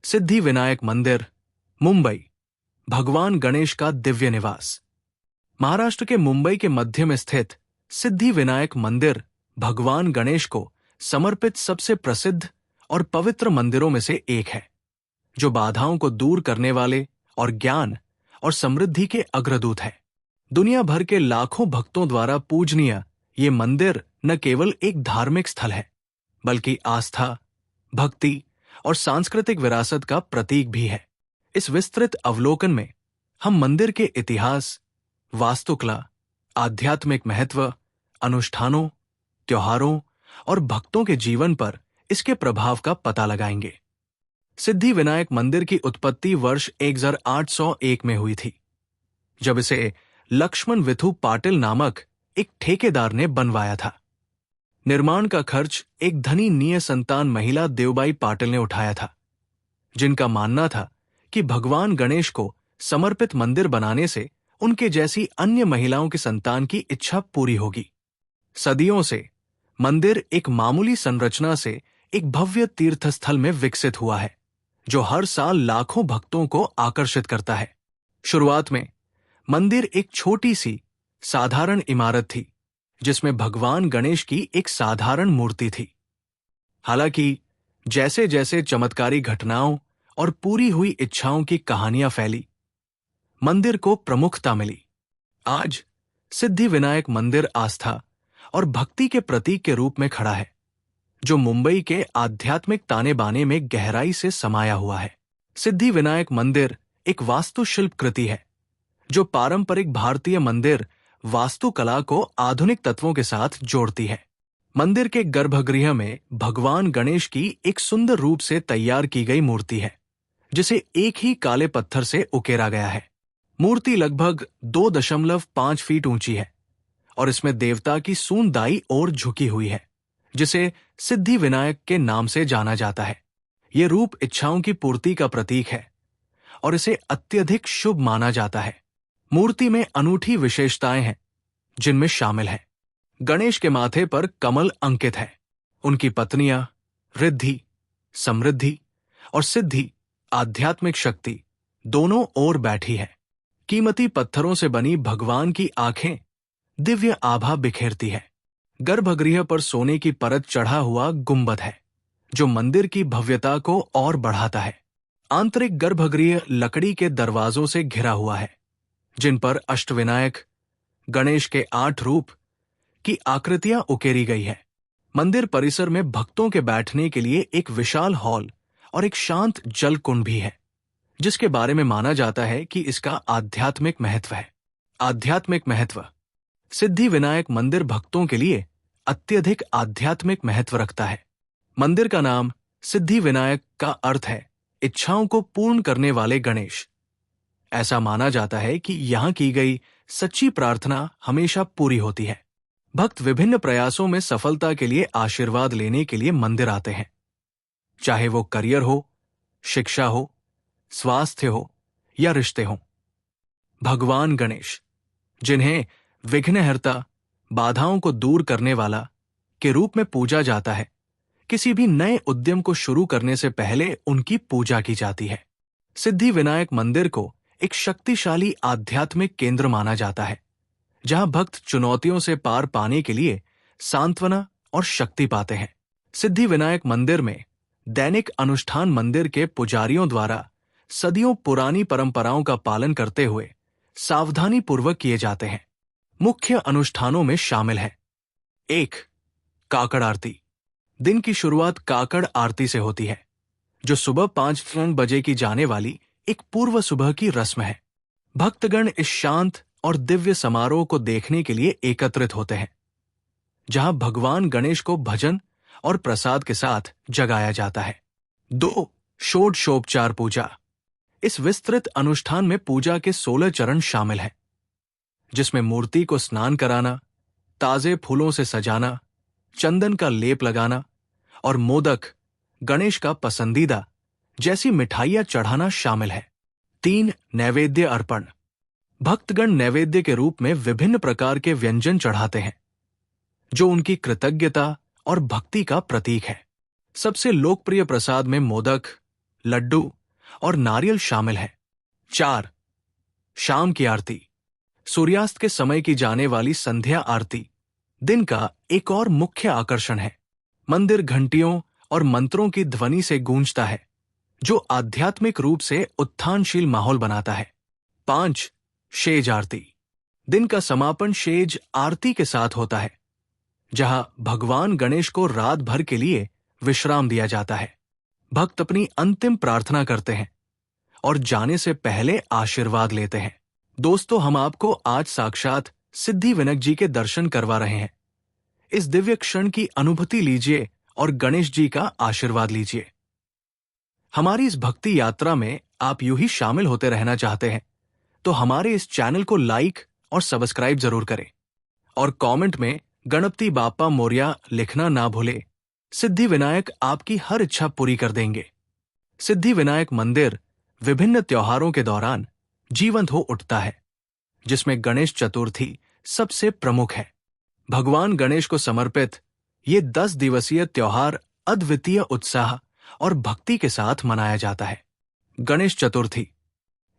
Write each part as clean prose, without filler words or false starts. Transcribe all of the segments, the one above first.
सिद्धि विनायक मंदिर, मुंबई। भगवान गणेश का दिव्य निवास। महाराष्ट्र के मुंबई के मध्य में स्थित सिद्धि विनायक मंदिर भगवान गणेश को समर्पित सबसे प्रसिद्ध और पवित्र मंदिरों में से एक है, जो बाधाओं को दूर करने वाले और ज्ञान और समृद्धि के अग्रदूत है। दुनिया भर के लाखों भक्तों द्वारा पूजनीय ये मंदिर न केवल एक धार्मिक स्थल है, बल्कि आस्था, भक्ति और सांस्कृतिक विरासत का प्रतीक भी है। इस विस्तृत अवलोकन में हम मंदिर के इतिहास, वास्तुकला, आध्यात्मिक महत्व, अनुष्ठानों, त्योहारों और भक्तों के जीवन पर इसके प्रभाव का पता लगाएंगे। सिद्धि विनायक मंदिर की उत्पत्ति वर्ष 1801 में हुई थी, जब इसे लक्ष्मण विथु पाटिल नामक एक ठेकेदार ने बनवाया था। निर्माण का खर्च एक धनी निःसंतान महिला देवबाई पाटिल ने उठाया था, जिनका मानना था कि भगवान गणेश को समर्पित मंदिर बनाने से उनके जैसी अन्य महिलाओं की संतान की इच्छा पूरी होगी। सदियों से मंदिर एक मामूली संरचना से एक भव्य तीर्थस्थल में विकसित हुआ है, जो हर साल लाखों भक्तों को आकर्षित करता है। शुरुआत में मंदिर एक छोटी सी साधारण इमारत थी, जिसमें भगवान गणेश की एक साधारण मूर्ति थी। हालांकि जैसे जैसे चमत्कारी घटनाओं और पूरी हुई इच्छाओं की कहानियां फैली, मंदिर को प्रमुखता मिली। आज सिद्धि विनायक मंदिर आस्था और भक्ति के प्रतीक के रूप में खड़ा है, जो मुंबई के आध्यात्मिक ताने बाने में गहराई से समाया हुआ है। सिद्धि विनायक मंदिर एक वास्तुशिल्प कृति है, जो पारंपरिक भारतीय मंदिर वास्तुकला को आधुनिक तत्वों के साथ जोड़ती है। मंदिर के गर्भगृह में भगवान गणेश की एक सुंदर रूप से तैयार की गई मूर्ति है, जिसे एक ही काले पत्थर से उकेरा गया है। मूर्ति लगभग 2.5 फीट ऊंची है और इसमें देवता की सूंड दाईं ओर झुकी हुई है, जिसे सिद्धि विनायक के नाम से जाना जाता है। यह रूप इच्छाओं की पूर्ति का प्रतीक है और इसे अत्यधिक शुभ माना जाता है। मूर्ति में अनूठी विशेषताएं हैं, जिनमें शामिल है: गणेश के माथे पर कमल अंकित है। उनकी पत्नियां रिद्धि, समृद्धि और सिद्धि, आध्यात्मिक शक्ति, दोनों ओर बैठी है। कीमती पत्थरों से बनी भगवान की आंखें दिव्य आभा बिखेरती है। गर्भगृह पर सोने की परत चढ़ा हुआ गुंबद है, जो मंदिर की भव्यता को और बढ़ाता है। आंतरिक गर्भगृह लकड़ी के दरवाजों से घिरा हुआ है, जिन पर अष्टविनायक गणेश के 8 रूप की आकृतियां उकेरी गई है। मंदिर परिसर में भक्तों के बैठने के लिए एक विशाल हॉल और एक शांत जल कुंड भी है, जिसके बारे में माना जाता है कि इसका आध्यात्मिक महत्व है। आध्यात्मिक महत्व। सिद्धि विनायक मंदिर भक्तों के लिए अत्यधिक आध्यात्मिक महत्व रखता है। मंदिर का नाम सिद्धि विनायक का अर्थ है इच्छाओं को पूर्ण करने वाले गणेश। ऐसा माना जाता है कि यहां की गई सच्ची प्रार्थना हमेशा पूरी होती है। भक्त विभिन्न प्रयासों में सफलता के लिए आशीर्वाद लेने के लिए मंदिर आते हैं, चाहे वो करियर हो, शिक्षा हो, स्वास्थ्य हो या रिश्ते हो। भगवान गणेश, जिन्हें विघ्नहर्ता, बाधाओं को दूर करने वाला के रूप में पूजा जाता है, किसी भी नए उद्यम को शुरू करने से पहले उनकी पूजा की जाती है। सिद्धि विनायक मंदिर को एक शक्तिशाली आध्यात्मिक केंद्र माना जाता है, जहां भक्त चुनौतियों से पार पाने के लिए सांत्वना और शक्ति पाते हैं। सिद्धि विनायक मंदिर में दैनिक अनुष्ठान मंदिर के पुजारियों द्वारा सदियों पुरानी परंपराओं का पालन करते हुए सावधानी पूर्वक किए जाते हैं। मुख्य अनुष्ठानों में शामिल है: 1. काकड़ आरती। दिन की शुरुआत काकड़ आरती से होती है, जो सुबह 5 बजे की जाने वाली एक पूर्व सुबह की रस्म है। भक्तगण इस शांत और दिव्य समारोह को देखने के लिए एकत्रित होते हैं, जहां भगवान गणेश को भजन और प्रसाद के साथ जगाया जाता है। 2. षोडशोपचार पूजा। इस विस्तृत अनुष्ठान में पूजा के 16 चरण शामिल हैं, जिसमें मूर्ति को स्नान कराना, ताजे फूलों से सजाना, चंदन का लेप लगाना और मोदक, गणेश का पसंदीदा, जैसी मिठाइयां चढ़ाना शामिल है। 3. नैवेद्य अर्पण। भक्तगण नैवेद्य के रूप में विभिन्न प्रकार के व्यंजन चढ़ाते हैं, जो उनकी कृतज्ञता और भक्ति का प्रतीक है। सबसे लोकप्रिय प्रसाद में मोदक, लड्डू और नारियल शामिल है। 4. शाम की आरती। सूर्यास्त के समय की जाने वाली संध्या आरती दिन का एक और मुख्य आकर्षण है। मंदिर घंटियों और मंत्रों की ध्वनि से गूंजता है, जो आध्यात्मिक रूप से उत्थानशील माहौल बनाता है। 5. शेज आरती। दिन का समापन शेज आरती के साथ होता है, जहां भगवान गणेश को रात भर के लिए विश्राम दिया जाता है। भक्त अपनी अंतिम प्रार्थना करते हैं और जाने से पहले आशीर्वाद लेते हैं। दोस्तों, हम आपको आज साक्षात सिद्धिविनायक जी के दर्शन करवा रहे हैं। इस दिव्य क्षण की अनुभूति लीजिए और गणेश जी का आशीर्वाद लीजिए। हमारी इस भक्ति यात्रा में आप यूं ही शामिल होते रहना चाहते हैं तो हमारे इस चैनल को लाइक और सब्सक्राइब जरूर करें और कमेंट में गणपति बाप्पा मोरया लिखना ना भूले। सिद्धिविनायक आपकी हर इच्छा पूरी कर देंगे। सिद्धिविनायक मंदिर विभिन्न त्योहारों के दौरान जीवंत हो उठता है, जिसमें गणेश चतुर्थी सबसे प्रमुख है। भगवान गणेश को समर्पित ये 10 दिवसीय त्योहार अद्वितीय उत्साह और भक्ति के साथ मनाया जाता है। गणेश चतुर्थी।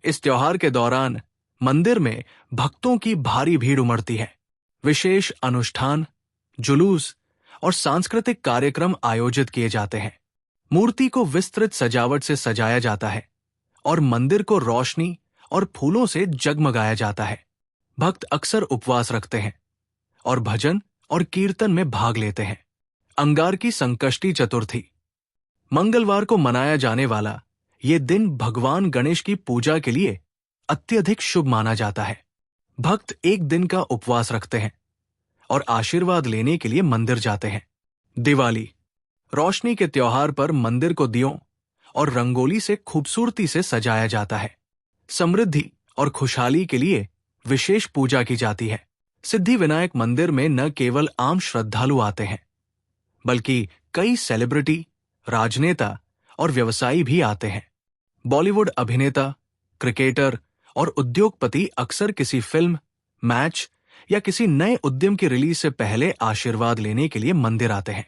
इस त्योहार के दौरान मंदिर में भक्तों की भारी भीड़ उमड़ती है। विशेष अनुष्ठान, जुलूस और सांस्कृतिक कार्यक्रम आयोजित किए जाते हैं। मूर्ति को विस्तृत सजावट से सजाया जाता है और मंदिर को रोशनी और फूलों से जगमगाया जाता है। भक्त अक्सर उपवास रखते हैं और भजन और कीर्तन में भाग लेते हैं। अंगारकी संकष्टी चतुर्थी। मंगलवार को मनाया जाने वाला ये दिन भगवान गणेश की पूजा के लिए अत्यधिक शुभ माना जाता है। भक्त एक दिन का उपवास रखते हैं और आशीर्वाद लेने के लिए मंदिर जाते हैं। दिवाली। रोशनी के त्योहार पर मंदिर को दियों और रंगोली से खूबसूरती से सजाया जाता है। समृद्धि और खुशहाली के लिए विशेष पूजा की जाती है। सिद्धिविनायक मंदिर में न केवल आम श्रद्धालु आते हैं, बल्कि कई सेलिब्रिटी, राजनेता और व्यवसायी भी आते हैं। बॉलीवुड अभिनेता, क्रिकेटर और उद्योगपति अक्सर किसी फिल्म, मैच या किसी नए उद्यम की रिलीज से पहले आशीर्वाद लेने के लिए मंदिर आते हैं।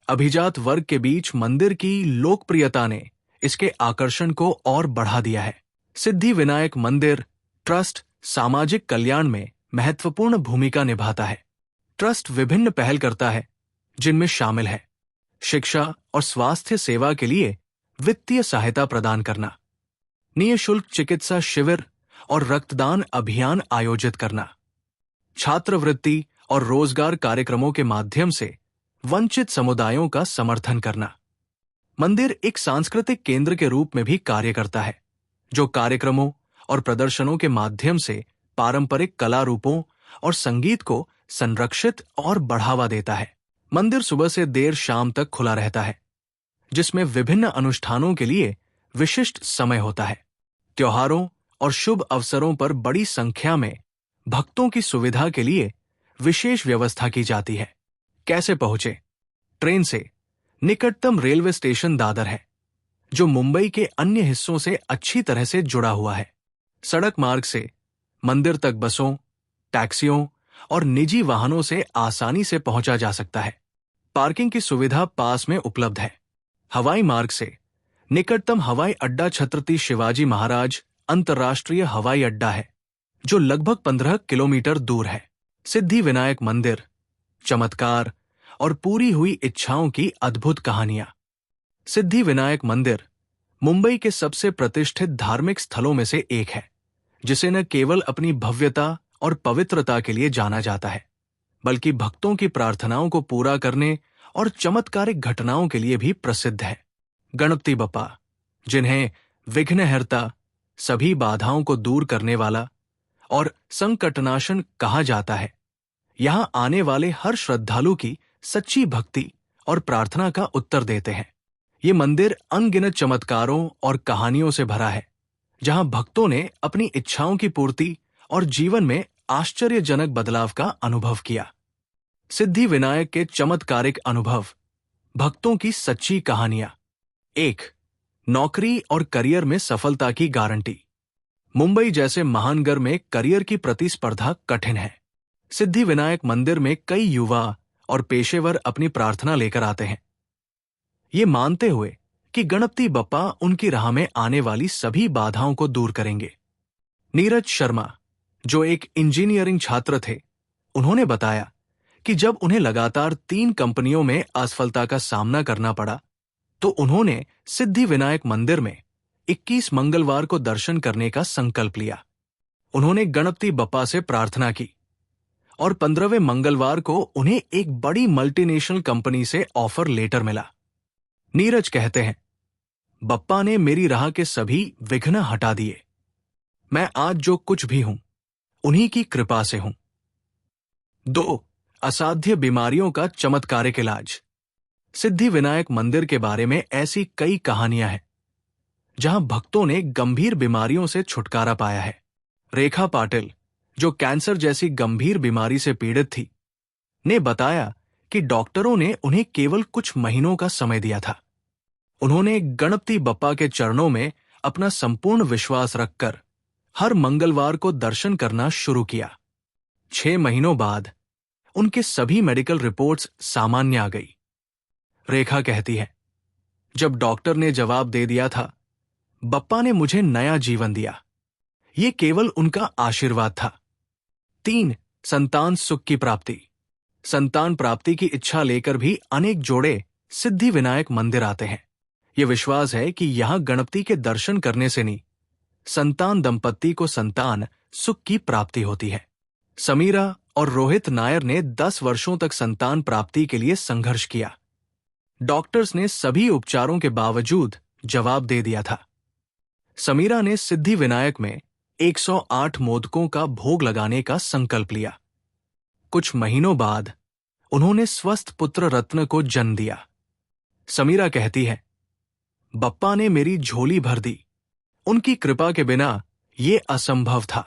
अभिजात वर्ग के बीच मंदिर की लोकप्रियता ने इसके आकर्षण को और बढ़ा दिया है। सिद्धिविनायक मंदिर ट्रस्ट सामाजिक कल्याण में महत्वपूर्ण भूमिका निभाता है। ट्रस्ट विभिन्न पहल करता है, जिनमें शामिल है शिक्षा और स्वास्थ्य सेवा के लिए वित्तीय सहायता प्रदान करना, निःशुल्क चिकित्सा शिविर और रक्तदान अभियान आयोजित करना, छात्रवृत्ति और रोजगार कार्यक्रमों के माध्यम से वंचित समुदायों का समर्थन करना। मंदिर एक सांस्कृतिक केंद्र के रूप में भी कार्य करता है, जो कार्यक्रमों और प्रदर्शनों के माध्यम से पारंपरिक कला रूपों और संगीत को संरक्षित और बढ़ावा देता है। मंदिर सुबह से देर शाम तक खुला रहता है, जिसमें विभिन्न अनुष्ठानों के लिए विशिष्ट समय होता है। त्योहारों और शुभ अवसरों पर बड़ी संख्या में भक्तों की सुविधा के लिए विशेष व्यवस्था की जाती है। कैसे पहुंचे? ट्रेन से। निकटतम रेलवे स्टेशन दादर है, जो मुंबई के अन्य हिस्सों से अच्छी तरह से जुड़ा हुआ है। सड़क मार्ग से मंदिर तक बसों, टैक्सियों और निजी वाहनों से आसानी से पहुंचा जा सकता है। पार्किंग की सुविधा पास में उपलब्ध है। हवाई मार्ग से निकटतम हवाई अड्डा छत्रपति शिवाजी महाराज अंतर्राष्ट्रीय हवाई अड्डा है, जो लगभग 15 किलोमीटर दूर है। सिद्धिविनायक मंदिर, चमत्कार और पूरी हुई इच्छाओं की अद्भुत कहानियां। सिद्धिविनायक मंदिर मुंबई के सबसे प्रतिष्ठित धार्मिक स्थलों में से एक है, जिसे न केवल अपनी भव्यता और पवित्रता के लिए जाना जाता है, बल्कि भक्तों की प्रार्थनाओं को पूरा करने और चमत्कारिक घटनाओं के लिए भी प्रसिद्ध है। गणपति बप्पा, जिन्हें विघ्नहर्ता, सभी बाधाओं को दूर करने वाला और संकटनाशन कहा जाता है, यहां आने वाले हर श्रद्धालु की सच्ची भक्ति और प्रार्थना का उत्तर देते हैं। ये मंदिर अनगिनत चमत्कारों और कहानियों से भरा है, जहां भक्तों ने अपनी इच्छाओं की पूर्ति और जीवन में आश्चर्यजनक बदलाव का अनुभव किया। सिद्धिविनायक के चमत्कारिक अनुभव, भक्तों की सच्ची कहानियां। 1. नौकरी और करियर में सफलता की गारंटी। मुंबई जैसे महानगर में करियर की प्रतिस्पर्धा कठिन है। सिद्धिविनायक मंदिर में कई युवा और पेशेवर अपनी प्रार्थना लेकर आते हैं, ये मानते हुए कि गणपति बप्पा उनकी राह में आने वाली सभी बाधाओं को दूर करेंगे। नीरज शर्मा, जो एक इंजीनियरिंग छात्र थे, उन्होंने बताया कि जब उन्हें लगातार 3 कंपनियों में असफलता का सामना करना पड़ा, तो उन्होंने सिद्धि विनायक मंदिर में 21 मंगलवार को दर्शन करने का संकल्प लिया। उन्होंने गणपति बप्पा से प्रार्थना की और 15वें मंगलवार को उन्हें एक बड़ी मल्टीनेशनल कंपनी से ऑफर लेटर मिला। नीरज कहते हैं, बप्पा ने मेरी राह के सभी विघ्न हटा दिए। मैं आज जो कुछ भी हूं, उन्हीं की कृपा से हूं। 2. असाध्य बीमारियों का चमत्कारिक इलाज। सिद्धि विनायक मंदिर के बारे में ऐसी कई कहानियां हैं जहां भक्तों ने गंभीर बीमारियों से छुटकारा पाया है। रेखा पाटिल, जो कैंसर जैसी गंभीर बीमारी से पीड़ित थी, ने बताया कि डॉक्टरों ने उन्हें केवल कुछ महीनों का समय दिया था। उन्होंने गणपति बप्पा के चरणों में अपना संपूर्ण विश्वास रखकर हर मंगलवार को दर्शन करना शुरू किया। 6 महीनों बाद उनके सभी मेडिकल रिपोर्ट्स सामान्य आ गई। रेखा कहती है, जब डॉक्टर ने जवाब दे दिया था, बप्पा ने मुझे नया जीवन दिया। ये केवल उनका आशीर्वाद था। 3. संतान सुख की प्राप्ति। संतान प्राप्ति की इच्छा लेकर भी अनेक जोड़े सिद्धि विनायक मंदिर आते हैं। ये विश्वास है कि यहां गणपति के दर्शन करने से नहीं, संतान दंपत्ति को संतान सुख की प्राप्ति होती है। समीरा और रोहित नायर ने 10 वर्षों तक संतान प्राप्ति के लिए संघर्ष किया। डॉक्टर्स ने सभी उपचारों के बावजूद जवाब दे दिया था। समीरा ने सिद्धि विनायक में 108 मोदकों का भोग लगाने का संकल्प लिया। कुछ महीनों बाद उन्होंने स्वस्थ पुत्र रत्न को जन्म दिया। समीरा कहती है, बप्पा ने मेरी झोली भर दी। उनकी कृपा के बिना ये असंभव था।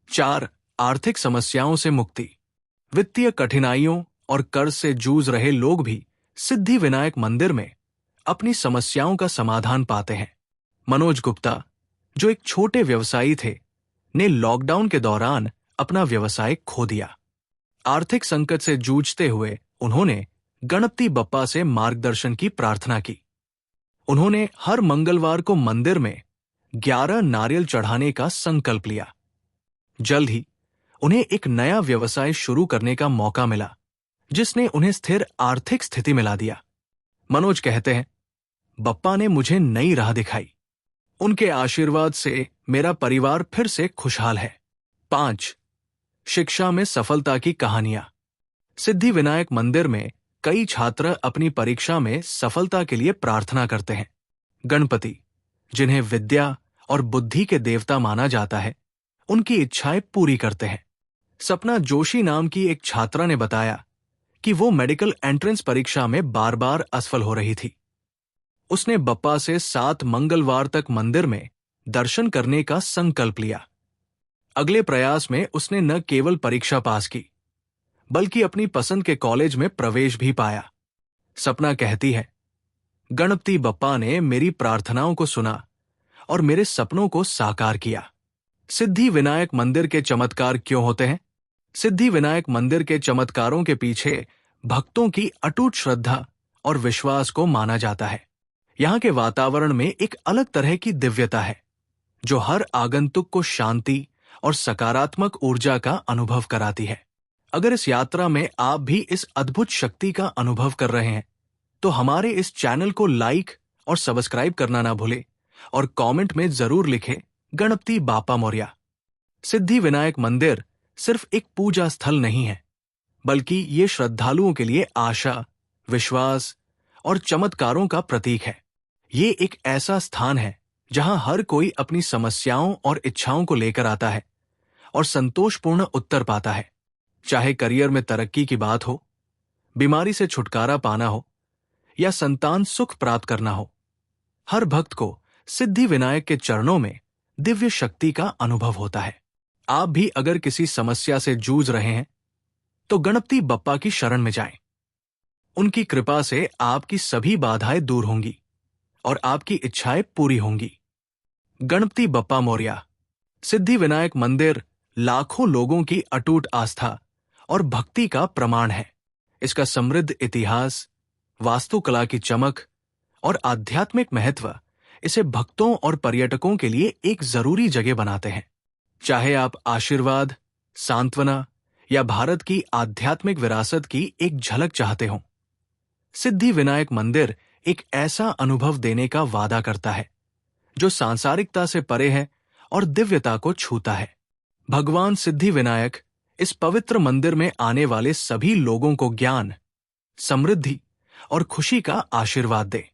4. आर्थिक समस्याओं से मुक्ति। वित्तीय कठिनाइयों और कर्ज से जूझ रहे लोग भी सिद्धि विनायक मंदिर में अपनी समस्याओं का समाधान पाते हैं। मनोज गुप्ता, जो एक छोटे व्यवसायी थे, ने लॉकडाउन के दौरान अपना व्यवसाय खो दिया। आर्थिक संकट से जूझते हुए उन्होंने गणपति बप्पा से मार्गदर्शन की प्रार्थना की। उन्होंने हर मंगलवार को मंदिर में 11 नारियल चढ़ाने का संकल्प लिया। जल्द ही उन्हें एक नया व्यवसाय शुरू करने का मौका मिला, जिसने उन्हें स्थिर आर्थिक स्थिति में ला दिया। मनोज कहते हैं, बप्पा ने मुझे नई राह दिखाई। उनके आशीर्वाद से मेरा परिवार फिर से खुशहाल है। 5. शिक्षा में सफलता की कहानियां। सिद्धि विनायक मंदिर में कई छात्र अपनी परीक्षा में सफलता के लिए प्रार्थना करते हैं। गणपति, जिन्हें विद्या और बुद्धि के देवता माना जाता है, उनकी इच्छाएं पूरी करते हैं। सपना जोशी नाम की एक छात्रा ने बताया कि वो मेडिकल एंट्रेंस परीक्षा में बार बार असफल हो रही थी। उसने बप्पा से 7 मंगलवार तक मंदिर में दर्शन करने का संकल्प लिया। अगले प्रयास में उसने न केवल परीक्षा पास की, बल्कि अपनी पसंद के कॉलेज में प्रवेश भी पाया। सपना कहती है, गणपति बप्पा ने मेरी प्रार्थनाओं को सुना और मेरे सपनों को साकार किया। सिद्धि विनायक मंदिर के चमत्कार क्यों होते हैं? सिद्धि विनायक मंदिर के चमत्कारों के पीछे भक्तों की अटूट श्रद्धा और विश्वास को माना जाता है। यहाँ के वातावरण में एक अलग तरह की दिव्यता है, जो हर आगंतुक को शांति और सकारात्मक ऊर्जा का अनुभव कराती है। अगर इस यात्रा में आप भी इस अद्भुत शक्ति का अनुभव कर रहे हैं, तो हमारे इस चैनल को लाइक और सब्सक्राइब करना ना भूलें और कमेंट में जरूर लिखें, गणपति बाप्पा मोरया। सिद्धि विनायक मंदिर सिर्फ एक पूजा स्थल नहीं है, बल्कि ये श्रद्धालुओं के लिए आशा, विश्वास और चमत्कारों का प्रतीक है। ये एक ऐसा स्थान है जहां हर कोई अपनी समस्याओं और इच्छाओं को लेकर आता है और संतोषपूर्ण उत्तर पाता है। चाहे करियर में तरक्की की बात हो, बीमारी से छुटकारा पाना हो या संतान सुख प्राप्त करना हो, हर भक्त को सिद्धि विनायक के चरणों में दिव्य शक्ति का अनुभव होता है। आप भी अगर किसी समस्या से जूझ रहे हैं, तो गणपति बप्पा की शरण में जाएं। उनकी कृपा से आपकी सभी बाधाएं दूर होंगी और आपकी इच्छाएं पूरी होंगी। गणपति बप्पा मोरया। सिद्धि विनायक मंदिर लाखों लोगों की अटूट आस्था और भक्ति का प्रमाण है। इसका समृद्ध इतिहास, वास्तुकला की चमक और आध्यात्मिक महत्व इसे भक्तों और पर्यटकों के लिए एक जरूरी जगह बनाते हैं। चाहे आप आशीर्वाद, सांत्वना या भारत की आध्यात्मिक विरासत की एक झलक चाहते हो, सिद्धि विनायक मंदिर एक ऐसा अनुभव देने का वादा करता है जो सांसारिकता से परे है और दिव्यता को छूता है। भगवान सिद्धि विनायक इस पवित्र मंदिर में आने वाले सभी लोगों को ज्ञान, समृद्धि और खुशी का आशीर्वाद दे।